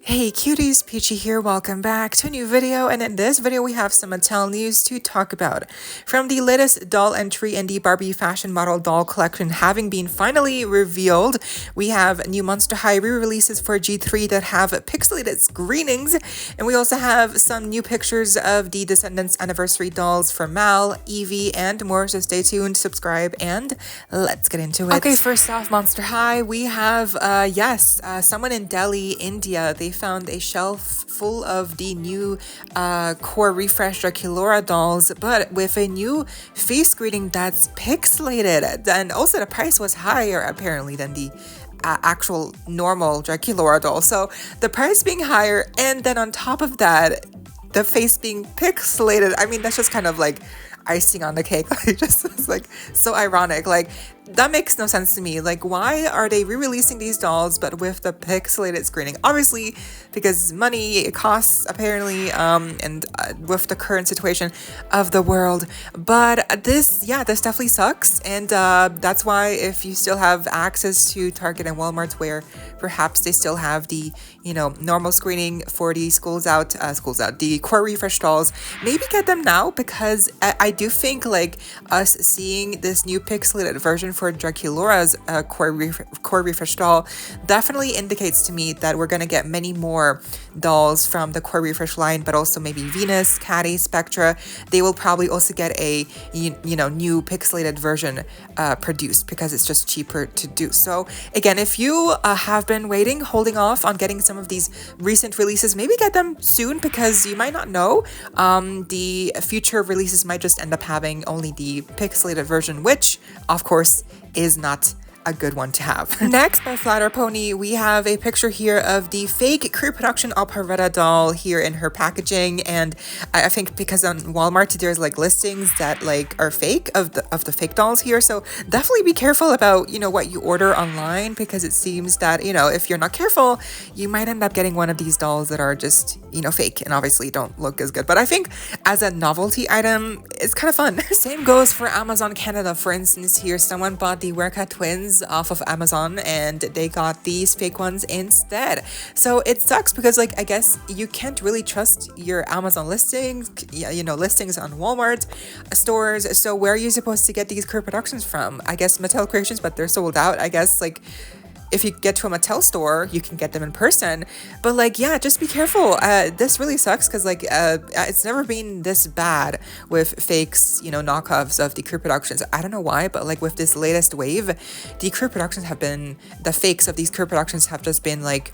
Hey cuties, Peachy here, welcome back to a new video, and in this video we have some Mattel news to talk about. From the latest doll entry in the Barbie fashion model doll collection having been finally revealed, we have new Monserhigh re-releases for G3 that have pixelated screenings, and we also have some new pictures of the Descendants anniversary dolls for Mal, Evie, and more, so stay tuned, subscribe, and let's get into it. Okay, first off, Monserhigh, we have, someone in Delhi, India, they found a shelf full of the new core refresh Draculaura dolls, but with a new face screening that's pixelated. And also the price was higher apparently than the actual normal Draculaura doll. So the price being higher, and then on top of that, the face being pixelated. I mean, that's just kind of like icing on the cake. Like, just it's like so ironic. Like, that makes no sense to me. Like, why are they re-releasing these dolls but with the pixelated screening? Obviously because money, it costs apparently, and with the current situation of the world. But this definitely sucks, and that's why if you still have access to Target and Walmart where perhaps they still have the normal screening for the the core refresh dolls, maybe get them now, because I do think like us seeing this new pixelated version for Draculaura's core refresh doll definitely indicates to me that we're gonna get many more dolls from the core refresh line, but also maybe Venus, Caddy, Spectra. They will probably also get a new pixelated version produced because it's just cheaper to do. So again, if you have been holding off on getting some of these recent releases, maybe get them soon, because you might not know, the future releases might just end up having only the pixelated version, which of course is not a good one to have. Next, by Flatterpony, we have a picture here of the fake crew production operetta doll here in her packaging, and I think because on Walmart there's like listings that like are fake of the fake dolls here, so definitely be careful about what you order online, because it seems that if you're not careful, you might end up getting one of these dolls that are just fake and obviously don't look as good. But I think as a novelty item, it's kind of fun. Same goes for Amazon Canada. For instance, here someone bought the Werka twins off of Amazon and they got these fake ones instead. So it sucks because like I guess you can't really trust your Amazon listings, listings on Walmart stores. So where are you supposed to get these crew productions from? I guess Mattel Creations, but they're sold out. I guess like if you get to a Mattel store, you can get them in person. But like, yeah, just be careful. This really sucks because like it's never been this bad with fakes, knockoffs of the crew productions. I don't know why, but like with this latest wave, the fakes of these crew productions have just been like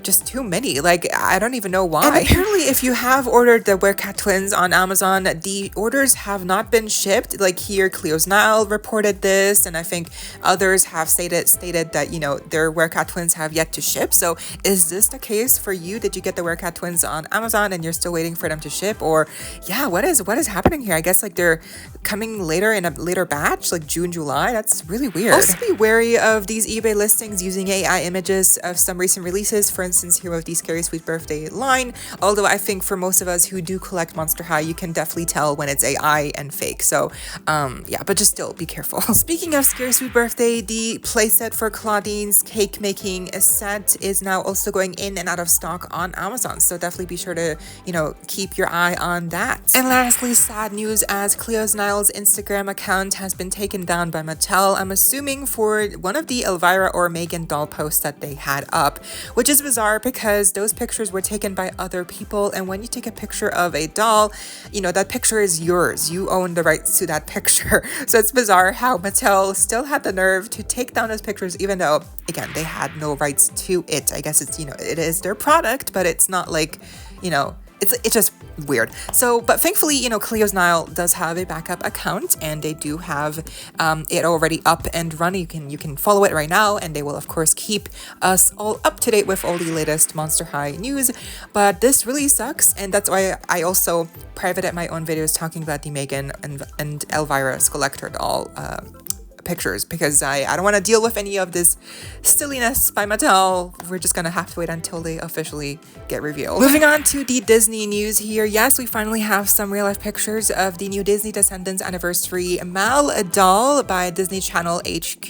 just too many. Like, I don't even know why. And apparently, if you have ordered the Werka twins on Amazon, the orders have not been shipped. Like here, Cleo's Nile reported this, and I think others have stated that their Werka twins have yet to ship. So is this the case for you? Did you get the Werka twins on Amazon and you're still waiting for them to ship? Or yeah, what is happening here? I guess like they're coming later in a later batch, like June, July. That's really weird. Also be wary of these eBay listings using AI images of some recent releases. For instance, here with the Scary Sweet Birthday line, although I think for most of us who do collect Monserhigh, you can definitely tell when it's AI and fake. So but just still be careful. Speaking of Scary Sweet Birthday, the playset for Claudine's cake making set is now also going in and out of stock on Amazon, so definitely be sure to keep your eye on that. And lastly, sad news, as Cleo's Nile's Instagram account has been taken down by Mattel, I'm assuming for one of the Elvira or Megan doll posts that they had up, which is bizarre because those pictures were taken by other people, and when you take a picture of a doll, that picture is yours. You own the rights to that picture. So it's bizarre how Mattel still had the nerve to take down those pictures, even though again they had no rights to it. I guess it's it is their product, but it's not like it's just weird. So, but thankfully, Cleo's Nile does have a backup account, and they do have it already up and running. You can follow it right now, and they will of course keep us all up to date with all the latest Monserhigh news. But this really sucks, and that's why I also privated my own videos talking about the Megan and Elvira's collector doll pictures because I don't want to deal with any of this silliness by Mattel. We're just gonna have to wait until they officially get revealed. Moving on to the Disney news here. Yes, we finally have some real life pictures of the new Disney Descendants Anniversary Mal doll by Disney Channel HQ.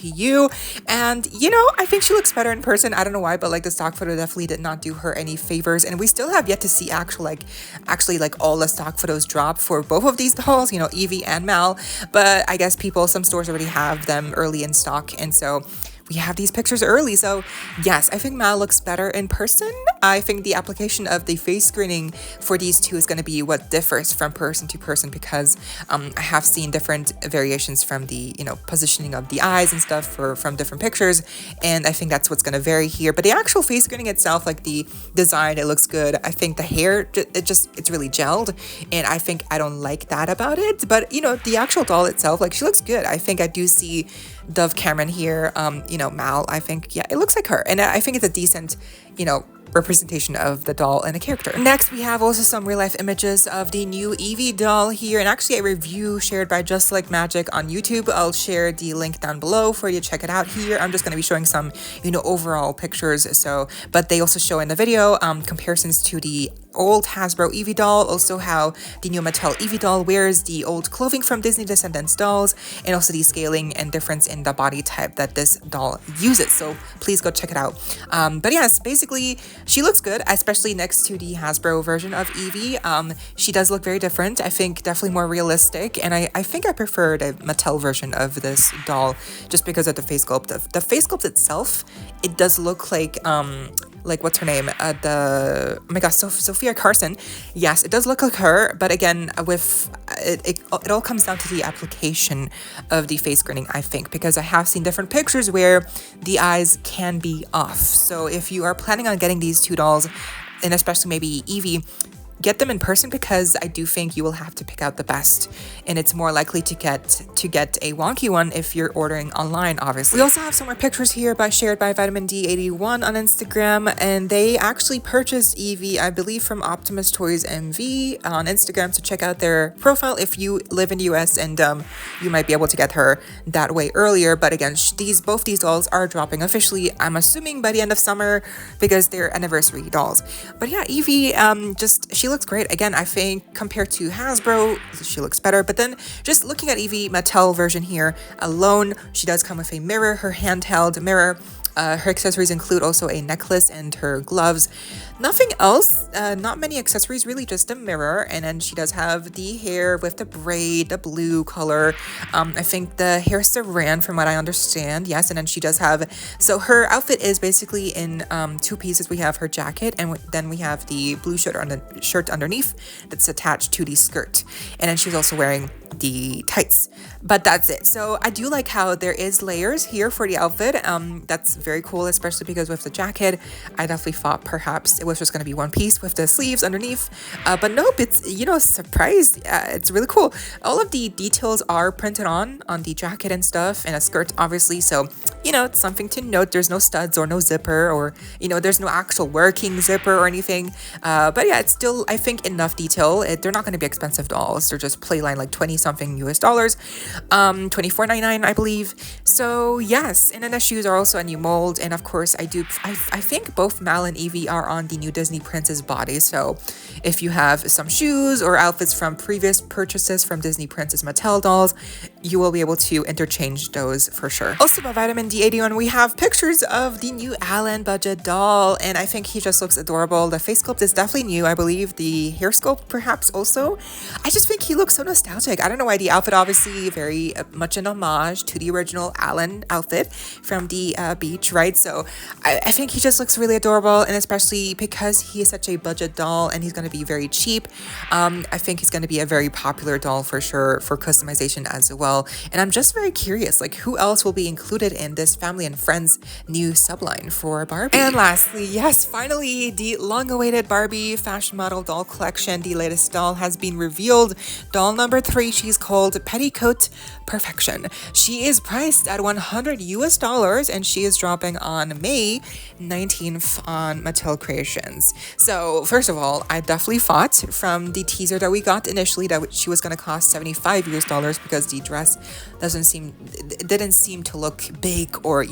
And you know, I think she looks better in person. I don't know why, but like the stock photo definitely did not do her any favors. And we still have yet to see actually all the stock photos drop for both of these dolls, you know, Evie and Mal. But I guess some stores already have them early in stock. And so we have these pictures early. So yes, I think Mal looks better in person. I think the application of the face screening for these two is going to be what differs from person to person because I have seen different variations from the, you know, positioning of the eyes and stuff from different pictures. And I think that's what's going to vary here. But the actual face screening itself, like the design, it looks good. I think the hair, it's really gelled. And I think I don't like that about it. But, you know, the actual doll itself, like she looks good. I think I do see Dove Cameron here, you know, Mal, I think, yeah, it looks like her. And I think it's a decent, you know, representation of the doll and the character. Next, we have also some real life images of the new Evie doll here, and actually a review shared by Just Like Magic on YouTube. I'll share the link down below for you to check it out here. I'm just going to be showing some, you know, overall pictures. So, but they also show in the video comparisons to the old Hasbro Evie doll, also how the new Mattel Evie doll wears the old clothing from Disney Descendants dolls, and also the scaling and difference in the body type that this doll uses. So please go check it out. But yes, basically she looks good, especially next to the Hasbro version of Evie. She does look very different. I think definitely more realistic, and I think I prefer the Mattel version of this doll just because of the face sculpt. The face sculpt itself, it does look like what's her name? Oh my gosh, Sophia Carson. Yes, it does look like her, but again, with it all comes down to the application of the face screening, I think, because I have seen different pictures where the eyes can be off. So if you are planning on getting these two dolls, and especially maybe Evie, get them in person because I do think you will have to pick out the best, and it's more likely to get a wonky one if you're ordering online, obviously. We also have some more pictures here shared by Vitamin D81 on Instagram, and they actually purchased Evie, I believe, from Optimus Toys MV on Instagram, so check out their profile if you live in the US, and you might be able to get her that way earlier. But again, both these dolls are dropping officially, I'm assuming by the end of summer, because they're anniversary dolls. But yeah, Evie, she looks great. Again, I think compared to Hasbro, she looks better. But then just looking at Evie Mattel version here alone, she does come with a mirror, her handheld mirror. Her accessories include also a necklace and her gloves. Nothing else, not many accessories, really just a mirror. And then she does have the hair with the braid, the blue color. I think the hair saran from what I understand. Yes, and then she does have, so her outfit is basically in two pieces. We have her jacket, and then we have the blue shirt underneath that's attached to the skirt. And then she's also wearing the tights. But that's it. So I do like how there is layers here for the outfit. That's very cool, especially because with the jacket, I definitely thought perhaps it was just going to be one piece with the sleeves underneath. But nope, it's, you know, surprised. It's really cool. All of the details are printed on the jacket and stuff, and a skirt, obviously. So, you know, it's something to note. There's no studs or no zipper, or, you know, there's no actual working zipper or anything. But yeah, it's still, I think, enough detail. They're not going to be expensive dolls. They're just playline like $20-something US, $24.99, I believe. So yes, and then the shoes are also a new mold, and of course I think both Mal and Evie are on the new Disney Princess body. So if you have some shoes or outfits from previous purchases from Disney Princess Mattel dolls, you will be able to interchange those for sure. Also by Vitamin D81, we have pictures of the new Alan budget doll, and I think he just looks adorable. The face sculpt is definitely new, I believe. The hair sculpt perhaps also. I just think he looks so nostalgic. I don't know why. The outfit obviously very much an homage to the original Alan outfit from the beach, right? So I think he just looks really adorable, and especially because he is such a budget doll and he's going to be very cheap, I think he's going to be a very popular doll for sure for customization as well. And I'm just very curious, like, who else will be included in this family and friends new subline for Barbie? And lastly, yes, finally, the long-awaited Barbie fashion model doll collection. The latest doll has been revealed. Doll number 3, she's called Petticoat Perfection. She is priced at $100 and she is dropping on May 19th on Mattel Creations. So first of all, I definitely thought from the teaser that we got initially that she was going to cost $75 because the dress dress didn't seem to look big or,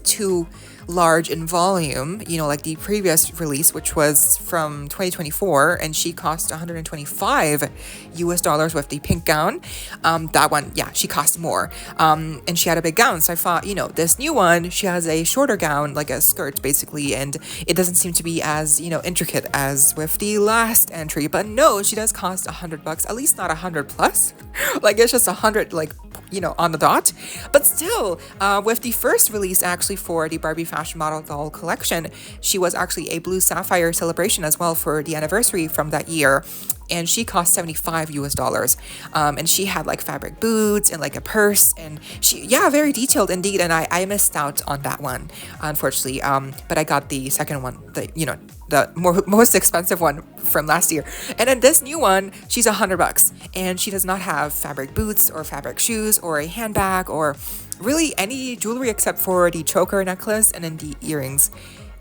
too large in volume, like the previous release, which was from 2024, and she cost $125 with the pink gown. That one, yeah, she cost more. And she had a big gown. So I thought, this new one, she has a shorter gown, like a skirt basically, and it doesn't seem to be as, intricate as with the last entry. But no, she does cost $100, at least not 100 plus. Like it's just 100, like, on the dot. But still, with the first release actually for the Barbie fashion model doll collection, she was actually a blue sapphire celebration as well for the anniversary from that year. And she cost $75. And she had like fabric boots and like a purse, and very detailed indeed. And I missed out on that one, unfortunately. But I got the second one, the most expensive one from last year. And then this new one, she's $100, and she does not have fabric boots or fabric shoes or a handbag or really any jewelry except for the choker necklace and then the earrings.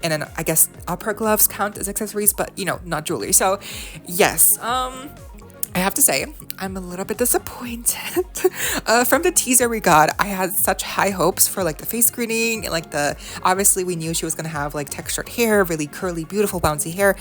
And then I guess opera gloves count as accessories, but not jewelry. So yes, I have to say, I'm a little bit disappointed. From the teaser we got, I had such high hopes for like the face screening and like obviously we knew she was gonna have like textured hair, really curly, beautiful, bouncy hair.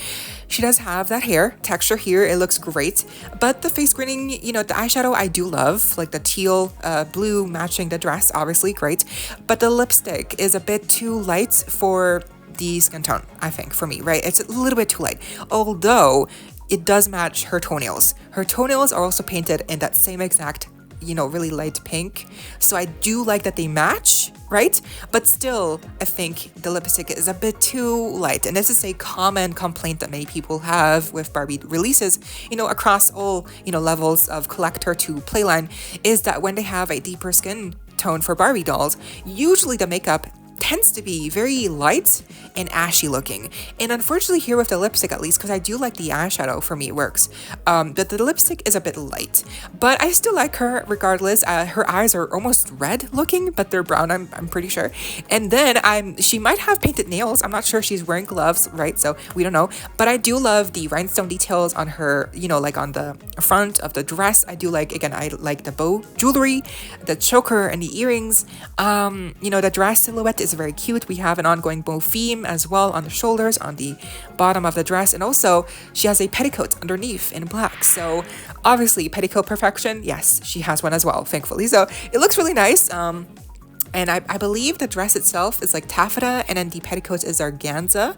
She does have that hair texture here. It looks great. But the face screening, the eyeshadow I do love, like the teal blue matching the dress, obviously great. But the lipstick is a bit too light for the skin tone, I think, for me, right? It's a little bit too light. Although it does match her toenails. Her toenails are also painted in that same exact, really light pink. So I do like that they match, right? But still, I think the lipstick is a bit too light. And this is a common complaint that many people have with Barbie releases, across all, levels of collector to playline, is that when they have a deeper skin tone for Barbie dolls, usually the makeup tends to be very light and ashy looking. And unfortunately here with the lipstick, at least, because I do like the eyeshadow, for me it works, but the lipstick is a bit light. But I still like her regardless. Her eyes are almost red looking, but they're brown, I'm pretty sure. And then she might have painted nails. I'm not sure. She's wearing gloves, right? So we don't know. But I do love the rhinestone details on her, like on the front of the dress. I do like, again, I like the bow jewelry, the choker and the earrings. The dress silhouette is very cute. We have an ongoing bow theme as well on the shoulders, on the bottom of the dress, and also she has a petticoat underneath in black. So obviously petticoat perfection, yes, she has one as well, thankfully. So it looks really nice. And I believe the dress itself is like taffeta, and then the petticoat is organza,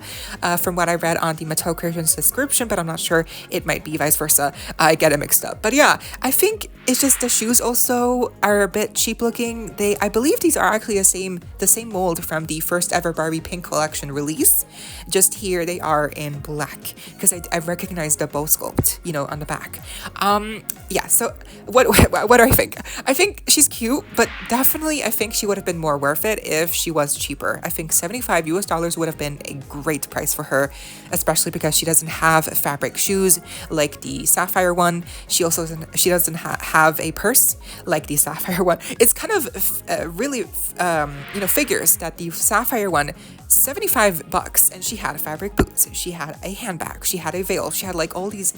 from what I read on the MATTEL Creations description, but I'm not sure. It might be vice versa. I get it mixed up. But yeah, I think it's just the shoes also are a bit cheap looking. I believe these are actually the same mold from the first ever Barbie Pink collection release. Just here they are in black, because I recognize the bow sculpt, on the back. Yeah, so what do I think? I think she's cute, but definitely I think she would have been more worth it if she was cheaper. I think $75 would have been a great price for her, especially because she doesn't have fabric shoes like the sapphire one. She doesn't have a purse like the sapphire one. It's kind of really figures that the sapphire one, $75, and she had fabric boots, she had a handbag, she had a veil, she had like all these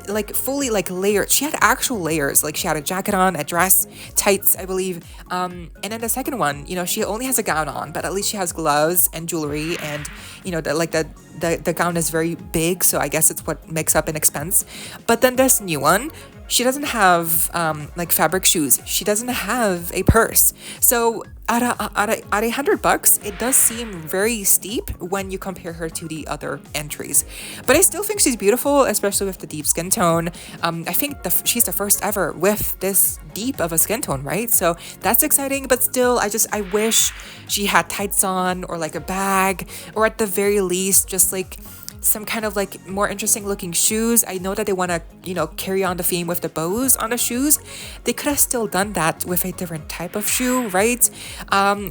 like fully like layered, she had actual layers, like she had a jacket on, a dress, tights, I believe, and then the second one, she only has a gown on, but at least she has gloves and jewelry, and the gown is very big, so I guess it's what makes up an expense. But then this new one, she doesn't have like fabric shoes. She doesn't have a purse. So at $100, it does seem very steep when you compare her to the other entries. But I still think she's beautiful, especially with the deep skin tone. I think she's the first ever with this deep of a skin tone, right? So that's exciting. But still, I wish she had tights on, or like a bag, or at the very least, just like some kind of like more interesting looking shoes. I know that they want to, carry on the theme with the bows on the shoes. They could have still done that with a different type of shoe, right?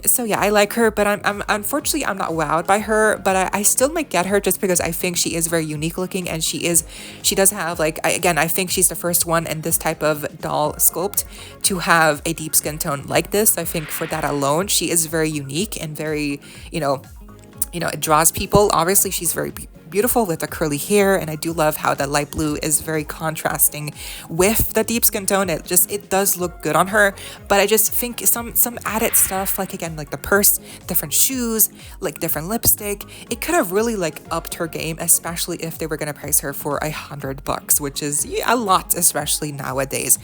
So yeah, I like her, but I'm unfortunately, I'm not wowed by her, but I still might get her just because I think she is very unique looking, and she does have like, I think she's the first one in this type of doll sculpt to have a deep skin tone like this. I think for that alone, she is very unique and very, it draws people. Obviously, she's very beautiful with the curly hair, and I do love how the light blue is very contrasting with the deep skin tone. It does look good on her, but I just think some added stuff, like again, like the purse, different shoes, like different lipstick, it could have really like upped her game, especially if they were gonna price her for $100, which is a lot, especially nowadays.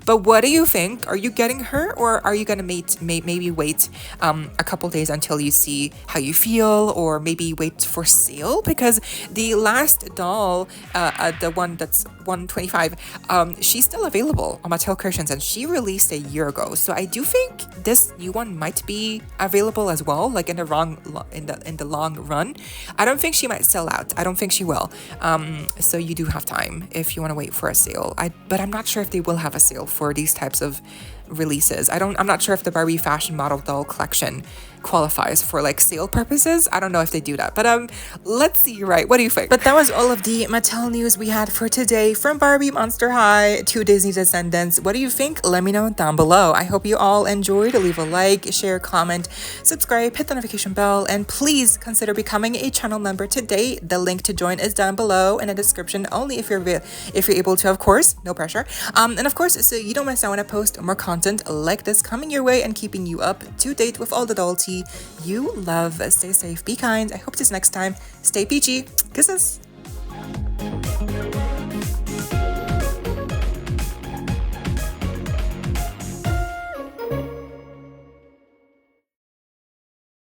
But what do you think? Are you getting her, or are you gonna maybe wait a couple days until you see how you feel, or maybe wait for sale? Because the last doll, the one that's 125, she's still available on Mattel Creations, and she released a year ago. So I do think this new one might be available as well, like in the long run. I don't think she might sell out. I don't think she will. So you do have time if you want to wait for a sale. But I'm not sure if they will have a sale for these types of releases. I'm not sure if the Barbie fashion model doll collection qualifies for like sale purposes. I don't know if they do that, but let's see, right? What do you think? But that was all of the Mattel news we had for today, from Barbie, Monster High to Disney's Descendants. What do you think? Let me know down below. I hope you all enjoyed. Leave a like, share, comment, subscribe, hit the notification bell, and please consider becoming a channel member today. The link to join is down below in the description, only if you're able to, of course. No pressure. And of course, so you don't miss out when I post more content like this coming your way and keeping you up to date with all the doll tea you love. Stay safe, be kind. I hope this next time. Stay peachy. Kisses.